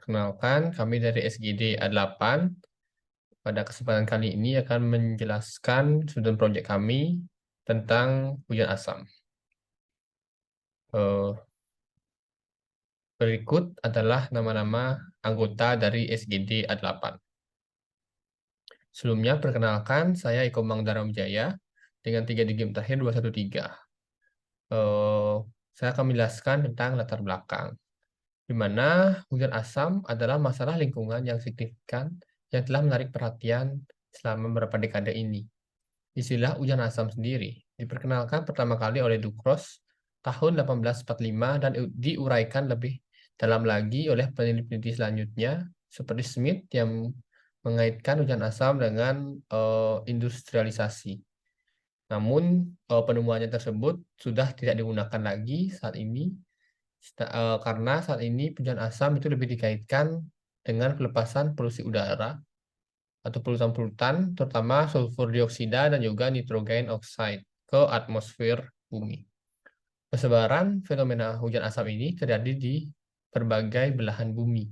Perkenalkan, kami dari SGD A8. Pada kesempatan kali ini akan menjelaskan student project kami tentang hujan asam. Eh, Berikut adalah nama-nama anggota dari SGD A8. Sebelumnya, perkenalkan, saya Iko Mangdara Wijaya dengan 3 digit terakhir 213. Eh, saya akan menjelaskan tentang latar belakang, di mana hujan asam adalah masalah lingkungan yang signifikan yang telah menarik perhatian selama beberapa dekade ini. Istilah hujan asam sendiri diperkenalkan pertama kali oleh Ducros tahun 1845 dan diuraikan lebih dalam lagi oleh peneliti-peneliti selanjutnya seperti Smith yang mengaitkan hujan asam dengan industrialisasi. Namun penemuannya tersebut sudah tidak digunakan lagi saat ini karena saat ini hujan asam itu lebih dikaitkan dengan pelepasan polusi udara atau polutan-polutan, terutama sulfur dioksida dan juga nitrogen oxide ke atmosfer bumi. Persebaran fenomena hujan asam ini terjadi di berbagai belahan bumi,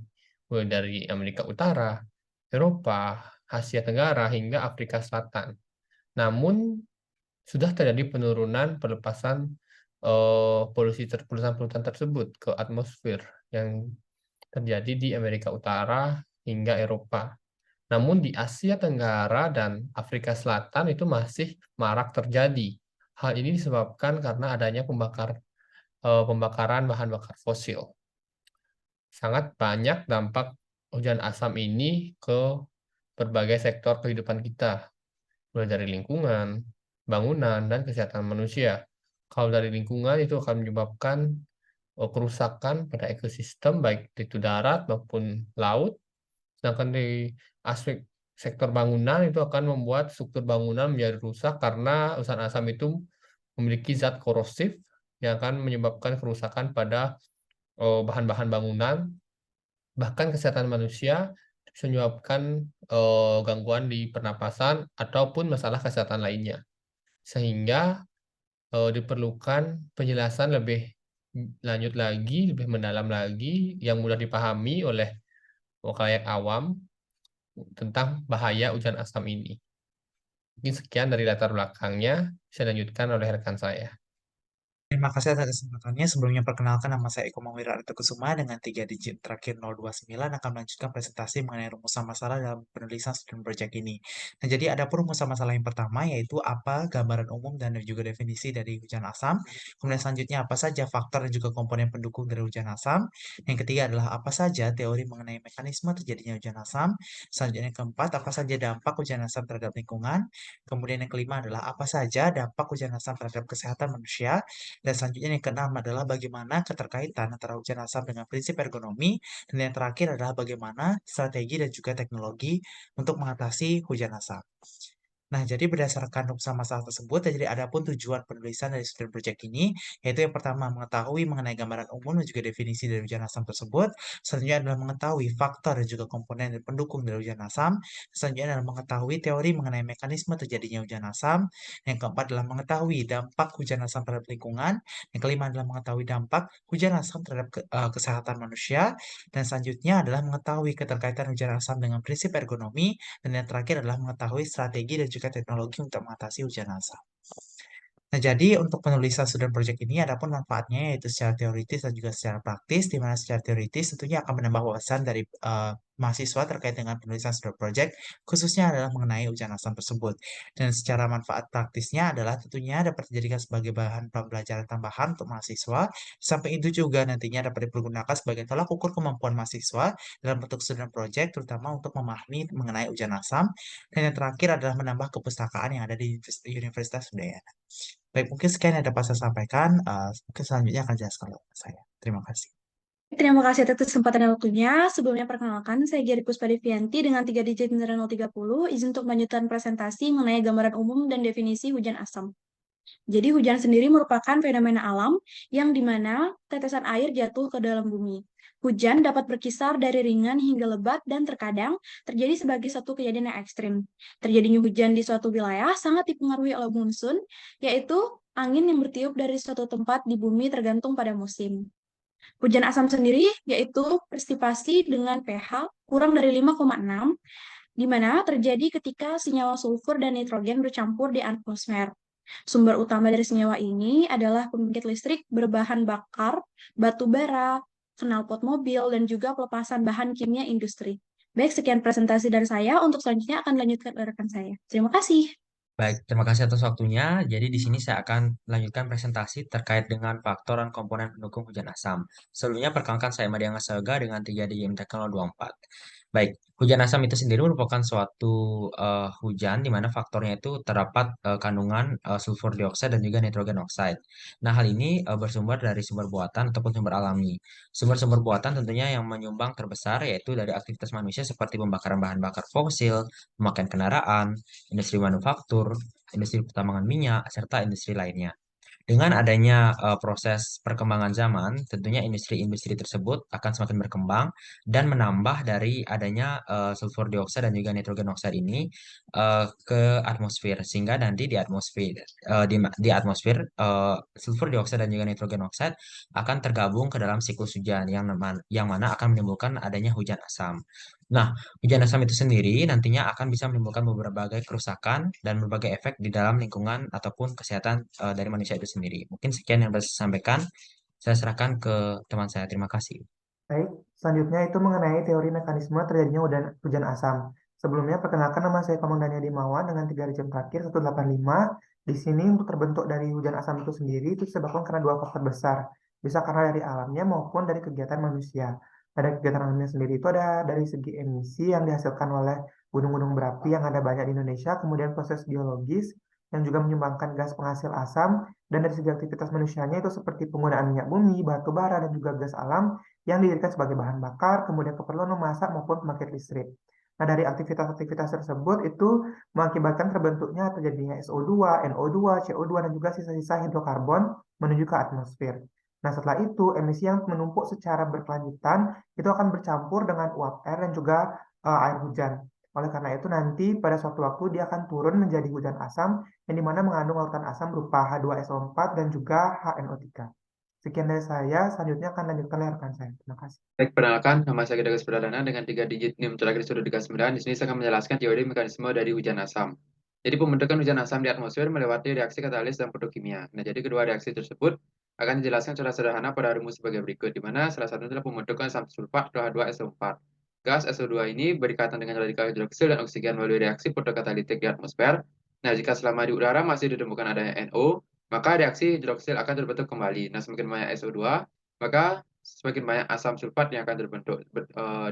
mulai dari Amerika Utara, Eropa, Asia Tenggara, hingga Afrika Selatan. Namun, sudah terjadi penurunan pelepasan polutan tersebut ke atmosfer yang terjadi di Amerika Utara hingga Eropa. Namun di Asia Tenggara dan Afrika Selatan itu masih marak terjadi. Hal ini disebabkan karena adanya pembakaran bahan bakar fosil. Sangat banyak dampak hujan asam ini ke berbagai sektor kehidupan kita, mulai dari lingkungan, bangunan, dan kesehatan manusia. Kalau dari lingkungan itu akan menyebabkan kerusakan pada ekosistem baik itu darat maupun laut. Sedangkan di aspek sektor bangunan itu akan membuat struktur bangunan menjadi rusak karena usaha asam itu memiliki zat korosif yang akan menyebabkan kerusakan pada bahan-bahan bangunan. Bahkan kesehatan manusia bisa menyebabkan gangguan di pernapasan ataupun masalah kesehatan lainnya. Sehingga diperlukan penjelasan lebih lanjut lagi, lebih mendalam lagi, yang mudah dipahami oleh khalayak awam tentang bahaya hujan asam ini. Mungkin sekian dari latar belakangnya, bisa dilanjutkan oleh rekan saya. Terima kasih atas kesempatannya. Sebelumnya perkenalkan nama saya Eko Mawira Kusuma dengan 3 digit terakhir 029 akan melanjutkan presentasi mengenai rumusan masalah dalam penulisan student project ini. Nah, jadi ada rumusan masalah yang pertama yaitu apa gambaran umum dan juga definisi dari hujan asam. Kemudian selanjutnya apa saja faktor dan juga komponen pendukung dari hujan asam. Yang ketiga adalah apa saja teori mengenai mekanisme terjadinya hujan asam. Selanjutnya yang keempat apa saja dampak hujan asam terhadap lingkungan. Kemudian yang kelima adalah apa saja dampak hujan asam terhadap kesehatan manusia. Dan selanjutnya yang keenam adalah bagaimana keterkaitan antara hujan asam dengan prinsip ergonomi. Dan yang terakhir adalah bagaimana strategi dan juga teknologi untuk mengatasi hujan asam. Nah, jadi berdasarkan rumusan masalah tersebut, jadi ada pun tujuan penulisan dari student project ini, yaitu yang pertama mengetahui mengenai gambaran umum dan juga definisi dari hujan asam tersebut. Selanjutnya adalah mengetahui faktor dan juga komponen dan pendukung dari hujan asam. Selanjutnya adalah mengetahui teori mengenai mekanisme terjadinya hujan asam. Yang keempat adalah mengetahui dampak hujan asam terhadap lingkungan. Yang kelima adalah mengetahui dampak hujan asam terhadap kesehatan manusia. Dan selanjutnya adalah mengetahui keterkaitan hujan asam dengan prinsip ergonomi. Dan yang terakhir adalah mengetahui strategi dan juga teknologi untuk mengatasi hujan asam. Nah, jadi untuk penulisan student project ini ada pun manfaatnya yaitu secara teoritis dan juga secara praktis, di mana secara teoritis tentunya akan menambah wawasan dari mahasiswa terkait dengan penulisan student project, khususnya adalah mengenai hujan asam tersebut. Dan secara manfaat praktisnya adalah tentunya dapat dijadikan sebagai bahan pembelajaran tambahan untuk mahasiswa. Sampai itu juga nantinya dapat dipergunakan sebagai tolak ukur kemampuan mahasiswa dalam bentuk student project, terutama untuk memahami mengenai hujan asam. Dan yang terakhir adalah menambah kepustakaan yang ada di Universitas Udayana. Baik, mungkin sekian yang dapat saya sampaikan. Mungkin selanjutnya akan jelaskan oleh saya. Terima kasih. Terima kasih atas kesempatan dan waktunya. Sebelumnya perkenalkan, saya Geri Puspadevianti dengan 3 digit 030. Izin untuk melanjutkan presentasi mengenai gambaran umum dan definisi hujan asam. Jadi hujan sendiri merupakan fenomena alam yang dimana tetesan air jatuh ke dalam bumi. Hujan dapat berkisar dari ringan hingga lebat dan terkadang terjadi sebagai satu kejadian yang ekstrim. Terjadinya hujan di suatu wilayah sangat dipengaruhi oleh monsun, yaitu angin yang bertiup dari suatu tempat di bumi tergantung pada musim. Hujan asam sendiri yaitu presipitasi dengan pH kurang dari 5,6, di mana terjadi ketika senyawa sulfur dan nitrogen bercampur di atmosfer. Sumber utama dari senyawa ini adalah pembangkit listrik berbahan bakar, batu bara, knalpot mobil, dan juga pelepasan bahan kimia industri. Baik, sekian presentasi dari saya. Untuk selanjutnya akan lanjutkan oleh rekan saya. Terima kasih. Baik, terima kasih atas waktunya. Jadi di sini saya akan lanjutkan presentasi terkait dengan faktor dan komponen pendukung hujan asam. Sebelumnya perkenalkan saya Madiang Asaga dengan 3 di Teknologi 24. Baik, hujan asam itu sendiri merupakan suatu hujan di mana faktornya itu terdapat kandungan sulfur dioksida dan juga nitrogen oksida. Nah, hal ini bersumber dari sumber buatan ataupun sumber alami. Sumber-sumber buatan tentunya yang menyumbang terbesar yaitu dari aktivitas manusia seperti pembakaran bahan bakar fosil, pemakaian kendaraan, industri manufaktur, industri pertambangan minyak, serta industri lainnya. Dengan adanya proses perkembangan zaman, tentunya industri-industri tersebut akan semakin berkembang dan menambah dari adanya sulfur dioksida dan juga nitrogen oksida ini ke atmosfer, sehingga nanti di atmosfer sulfur dioksida dan juga nitrogen oksida akan tergabung ke dalam siklus hujan yang mana akan menimbulkan adanya hujan asam. Nah, hujan asam itu sendiri nantinya akan bisa menimbulkan berbagai kerusakan dan berbagai efek di dalam lingkungan ataupun kesehatan dari manusia itu sendiri. Mungkin sekian yang bisa saya sampaikan. Saya serahkan ke teman saya. Terima kasih. Baik, selanjutnya itu mengenai teori mekanisme terjadinya hujan asam. Sebelumnya, perkenalkan nama saya Komang Daniel Dimawan dengan 3 jam terakhir 185. Di sini untuk terbentuk dari hujan asam itu sendiri itu disebabkan karena dua faktor besar. Bisa karena dari alamnya maupun dari kegiatan manusia. Pada kegiatan alamnya sendiri itu ada dari segi emisi yang dihasilkan oleh gunung-gunung berapi yang ada banyak di Indonesia, kemudian proses geologis yang juga menyumbangkan gas penghasil asam, dan dari segi aktivitas manusianya itu seperti penggunaan minyak bumi, batu bara, dan juga gas alam yang dijadikan sebagai bahan bakar, kemudian keperluan memasak maupun pembangkit listrik. Nah, dari aktivitas-aktivitas tersebut itu mengakibatkan terbentuknya terjadinya SO2, NO2, CO2, dan juga sisa-sisa hidrokarbon menuju ke atmosfer. Nah, setelah itu, emisi yang menumpuk secara berkelanjutan itu akan bercampur dengan uap air dan juga air hujan. Oleh karena itu, nanti pada suatu waktu dia akan turun menjadi hujan asam, yang dimana mengandung lautan asam berupa H2SO4 dan juga HNO3. Sekian dari saya, selanjutnya akan lanjutkan oleh rekan saya. Terima kasih. Baik, perkenalkan, nama saya Gedagas Pradana dengan 3 digit NIM terakhir sudah di 9. Di sini saya akan menjelaskan teori mekanisme dari hujan asam. Jadi pembentukan hujan asam di atmosfer melewati reaksi katalis dan petrokimia. Nah, jadi kedua reaksi tersebut akan dijelaskan secara sederhana pada rumus sebagai berikut, di mana salah satunya adalah pembentukan asam sulfat atau H2SO4. Gas SO2 ini berikatan dengan radikal hidroksil dan oksigen melalui reaksi fotokatalitik di atmosfer. Nah, jika selama di udara masih ditemukan adanya NO, maka reaksi hidroksil akan terbentuk kembali. Nah, semakin banyak SO2, maka semakin banyak asam sulfat yang akan terbentuk.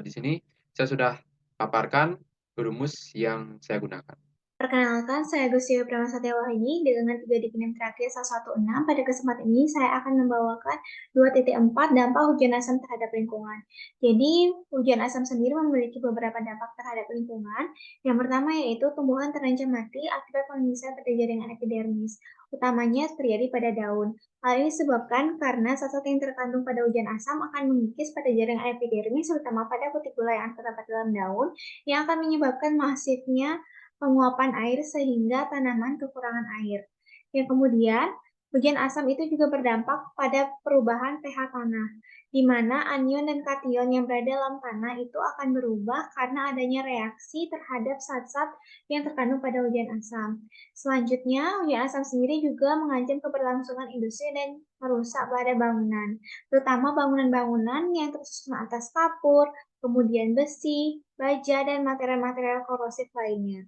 Di sini saya sudah paparkan rumus yang saya gunakan. Perkenalkan, saya Gusio Pramasatya Wahyudi dengan 3 digit terakhir 116. Pada kesempatan ini saya akan membawakan 2.4 dampak hujan asam terhadap lingkungan. Jadi, hujan asam sendiri memiliki beberapa dampak terhadap lingkungan. Yang pertama yaitu tumbuhan terancam mati akibat pengisian pada jaringan epidermis, utamanya terjadi pada daun. Hal ini disebabkan karena zat-zat yang terkandung pada hujan asam akan mengikis pada jaringan epidermis, terutama pada kutikula yang terdapat dalam daun, yang akan menyebabkan masifnya penguapan air sehingga tanaman kekurangan air. Yang kemudian, hujan asam itu juga berdampak pada perubahan pH tanah, di mana anion dan kation yang berada dalam tanah itu akan berubah karena adanya reaksi terhadap zat-zat yang terkandung pada hujan asam. Selanjutnya, hujan asam sendiri juga mengancam keberlangsungan industri dan merusak badan bangunan, terutama bangunan-bangunan yang tersusun atas kapur, kemudian besi, baja, dan material-material korosif lainnya.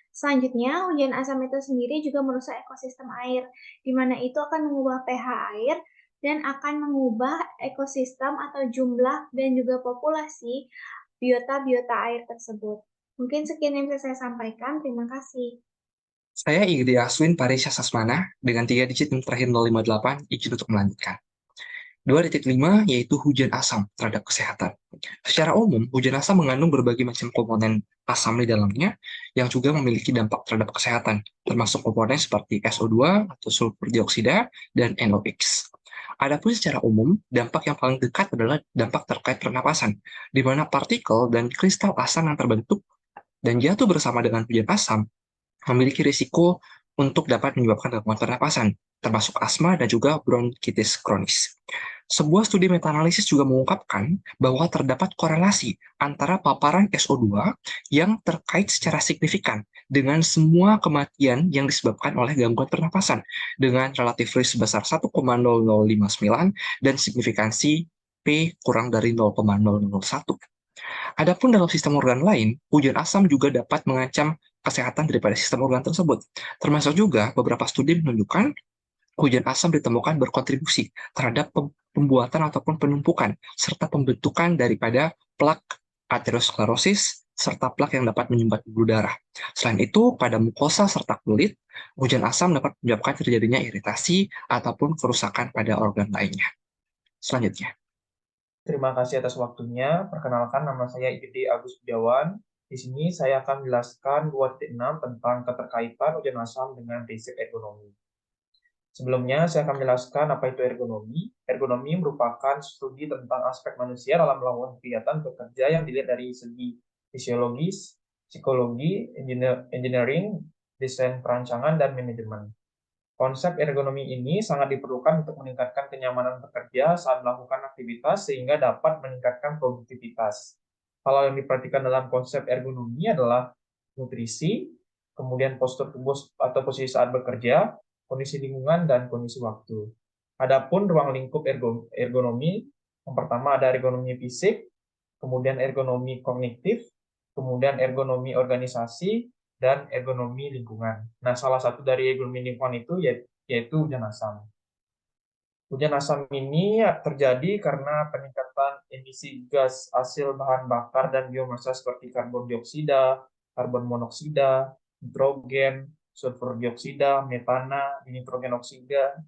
Selanjutnya, hujan asam itu sendiri juga merusak ekosistem air, di mana itu akan mengubah pH air dan akan mengubah ekosistem atau jumlah dan juga populasi biota-biota air tersebut. Mungkin sekian yang bisa saya sampaikan. Terima kasih. Saya Igede Aswin Parisya Sasmana dengan 3 digit NIM terakhir 058, izin untuk melanjutkan. 2.5 yaitu hujan asam terhadap kesehatan. Secara umum, hujan asam mengandung berbagai macam komponen asam di dalamnya yang juga memiliki dampak terhadap kesehatan, termasuk komponen seperti SO2 atau sulfur dioksida dan NOx. Adapun secara umum, dampak yang paling dekat adalah dampak terkait pernapasan, di mana partikel dan kristal asam yang terbentuk dan jatuh bersama dengan hujan asam memiliki risiko untuk dapat menyebabkan gangguan pernapasan, termasuk asma dan juga bronkitis kronis. Sebuah studi meta-analisis juga mengungkapkan bahwa terdapat korelasi antara paparan SO2 yang terkait secara signifikan dengan semua kematian yang disebabkan oleh gangguan pernapasan dengan relatif risk sebesar 1,0059 dan signifikansi P kurang dari 0,001. Adapun dalam sistem organ lain, hujan asam juga dapat mengancam kesehatan daripada sistem organ tersebut. Termasuk juga beberapa studi menunjukkan hujan asam ditemukan berkontribusi terhadap pembuatan ataupun penumpukan serta pembentukan daripada plak aterosklerosis serta plak yang dapat menyumbat pembuluh darah. Selain itu, pada mukosa serta kulit, hujan asam dapat menyebabkan terjadinya iritasi ataupun kerusakan pada organ lainnya. Selanjutnya. Terima kasih atas waktunya. Perkenalkan, nama saya IGD Agus Budiawan. Di sini saya akan menjelaskan 2.6 tentang keterkaitan hujan asam dengan riset ergonomi. Sebelumnya, saya akan menjelaskan apa itu ergonomi. Ergonomi merupakan studi tentang aspek manusia dalam melakukan kegiatan bekerja yang dilihat dari segi fisiologis, psikologi, engineering, desain perancangan, dan manajemen. Konsep ergonomi ini sangat diperlukan untuk meningkatkan kenyamanan bekerja saat melakukan aktivitas sehingga dapat meningkatkan produktivitas. Hal yang diperhatikan dalam konsep ergonomi adalah nutrisi, kemudian postur tubuh atau posisi saat bekerja, kondisi lingkungan, dan kondisi waktu. Adapun ruang lingkup ergonomi, yang pertama ada ergonomi fisik, kemudian ergonomi kognitif, kemudian ergonomi organisasi, dan ergonomi lingkungan. Nah, salah satu dari ergonomi lingkungan itu yaitu hujan asam. Hujan asam ini terjadi karena peningkatan emisi gas hasil bahan bakar dan biomasa seperti karbon dioksida, karbon monoksida, nitrogen, sulfur dioksida, metana, nitrogen oksida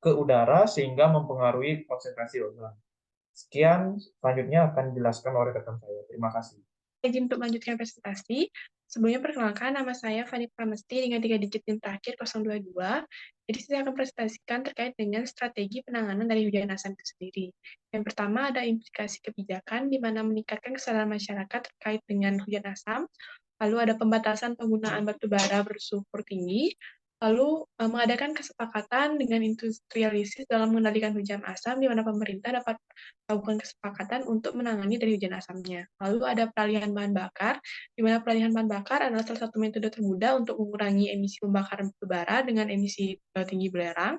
ke udara sehingga mempengaruhi konsentrasi ozon. Sekian, selanjutnya akan dijelaskan oleh rekan saya. Terima kasih. Izin untuk melanjutkan presentasi. Sebelumnya perkenalkan, nama saya Fani Pramesti dengan 3 digit NIM terakhir 022. Jadi saya akan presentasikan terkait dengan strategi penanganan dari hujan asam itu sendiri. Yang pertama ada implikasi kebijakan di mana meningkatkan kesadaran masyarakat terkait dengan hujan asam. Lalu ada pembatasan penggunaan batu bara bersulfur tinggi. Lalu mengadakan kesepakatan dengan industrialisis dalam mengendalikan hujan asam, di mana pemerintah dapat melakukan kesepakatan untuk menangani dari hujan asamnya. Lalu ada peralihan bahan bakar, di mana peralihan bahan bakar adalah salah satu metode termudah untuk mengurangi emisi pembakaran batu bara dengan emisi tinggi belerang.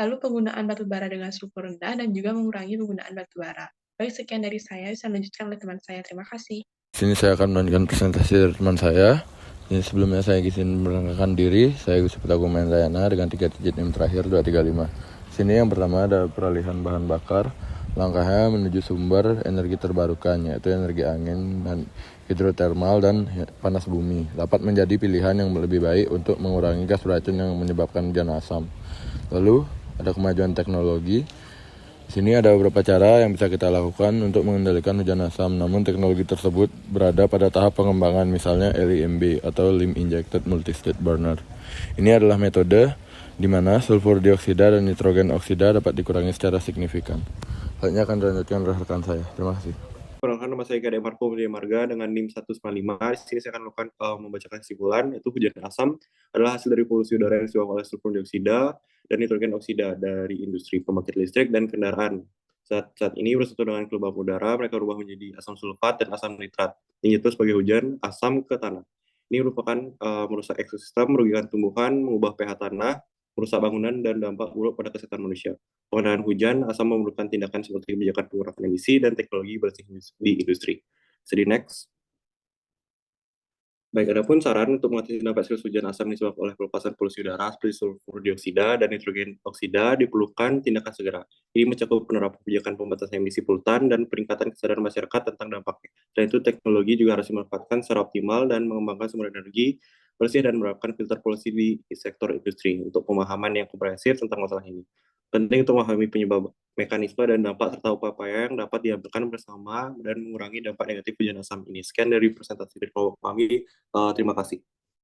Lalu penggunaan batu bara dengan sulfur rendah dan juga mengurangi penggunaan batu bara. Baik, sekian dari saya. Bisa lanjutkan oleh teman saya. Terima kasih. Di sini saya akan melanjutkan presentasi dari teman saya. Ini sebelumnya saya izin memperkenalkan diri. Saya Gus Pitago Mendayana dengan 3 digit NIM terakhir 235. Di sini yang pertama ada peralihan bahan bakar. Langkahnya menuju sumber energi terbarukan, yaitu energi angin dan hidrotermal dan panas bumi. Dapat menjadi pilihan yang lebih baik untuk mengurangi gas beracun yang menyebabkan hujan asam. Lalu ada kemajuan teknologi. Di sini ada beberapa cara yang bisa kita lakukan untuk mengendalikan hujan asam, namun teknologi tersebut berada pada tahap pengembangan, misalnya LIMB atau Limb Injected Multi-State Burner. Ini adalah metode di mana sulfur dioksida dan nitrogen oksida dapat dikurangi secara signifikan. Selanjutnya akan dilanjutkan oleh rekan saya. Terima kasih. Perkenalkan, nama saya Gade Marco Marga dengan NIM 195. Di sini saya akan melakukan membacakan kesimpulan, yaitu hujan asam adalah hasil dari polusi udara yang disebabkan oleh sulfur dioksida dan nitrogen oksida dari industri pembangkit listrik dan kendaraan. Saat ini bersatu dengan kelembapan udara, mereka berubah menjadi asam sulfat dan asam nitrat yang jatuh sebagai hujan asam ke tanah. Ini merupakan merusak ekosistem, merugikan tumbuhan, mengubah pH tanah, merusak bangunan, dan dampak buruk pada kesehatan manusia. Pengendalian hujan asam memerlukan tindakan seperti kebijakan pengurangan emisi dan teknologi bersih di industri. Jadi next. Baik, adapun saran untuk mengatasi dampak serius hujan asam disebabkan oleh pelepasan polusi udara seperti sulfur dioksida dan nitrogen oksida diperlukan tindakan segera. Ini mencakup penerapan kebijakan pembatasan emisi polutan dan peningkatan kesadaran masyarakat tentang dampaknya. Selain itu, teknologi juga harus dimanfaatkan secara optimal dan mengembangkan sumber energi bersih dan menerapkan filter polusi di sektor industri untuk pemahaman yang komprehensif tentang masalah ini. Penting untuk memahami penyebab, mekanisme, dan dampak serta upaya yang dapat diambilkan bersama dan mengurangi dampak negatif hujan asam ini. Sekian dari presentasi dari kami. Terima kasih.